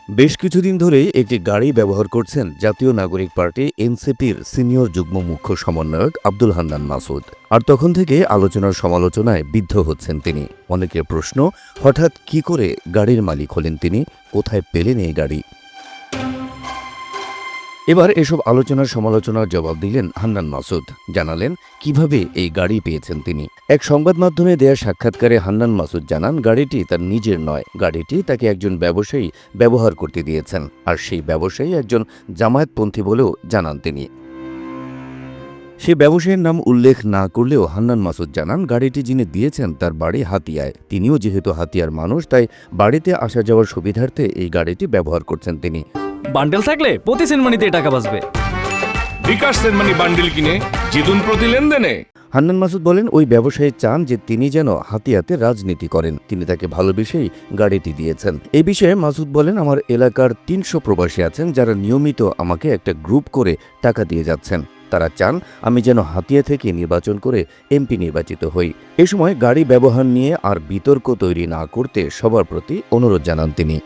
বেশ কিছুদিন ধরেই একটি গাড়ি ব্যবহার করছেন জাতীয় নাগরিক পার্টি এনসিপির সিনিয়র যুগ্ম মুখ্য সমন্বয়ক আব্দুল হান্নান মাসুদ। আর তখন থেকে আলোচনার সমালোচনায় বিদ্ধ হচ্ছেন তিনি। অনেকের প্রশ্ন, হঠাৎ কি করে গাড়ির মালিক হলেন তিনি, কোথায় পেলেন এই গাড়ি? এবার এসব আলোচনার সমালোচনার জবাব দিলেন হান্নান মাসুদ। জানালেন কিভাবে এই গাড়ি পেয়েছেন তিনি। এক সংবাদ মাধ্যমে দেয়া সাক্ষাৎকারে হান্নান মাসুদ জানান, গাড়িটি তার নিজের নয়, গাড়িটি তাকে একজন ব্যবসায়ী ব্যবহার করতে দিয়েছেন। আর সেই ব্যবসায়ী একজন জামায়াতপন্থী বলেও জানান তিনি। সেই ব্যবসায়ীর নাম উল্লেখ না করলেও হান্নান মাসুদ জানান, গাড়িটি যিনি দিয়েছেন তার বাড়ি হাতিয়ায়। তিনিও যেহেতু হাতিয়ার মানুষ, তাই বাড়িতে আসা যাওয়ার সুবিধার্থে এই গাড়িটি ব্যবহার করছেন তিনি। বান্ডেল থাকলে প্রতি সেনমানিতে টাকা বাঁচবে। বিকাশ সেনমানি বান্ডিল কিনে জিতুন প্রতি লেনদেনে। হান্নান মাসুদ বলেন, ওই ব্যবসায়ী চান যে তিনি যেন হাতিয়াতে রাজনীতি করেন। তিনি তাকে ভালোবেসেই গাড়িটি দিয়েছেন। এই বিষয়ে মাসুদ বলেন, আমার এলাকার 300 প্রবাসী আছেন যারা নিয়মিত আমাকে একটা গ্রুপ করে টাকা দিয়ে যাচ্ছেন। তারা চান আমি যেন হাতিয়া থেকে নির্বাচন করে এমপি নির্বাচিত হই। এ সময় গাড়ি ব্যবহার নিয়ে আর বিতর্ক তৈরি না করতে সবার প্রতি অনুরোধ জানান তিনি।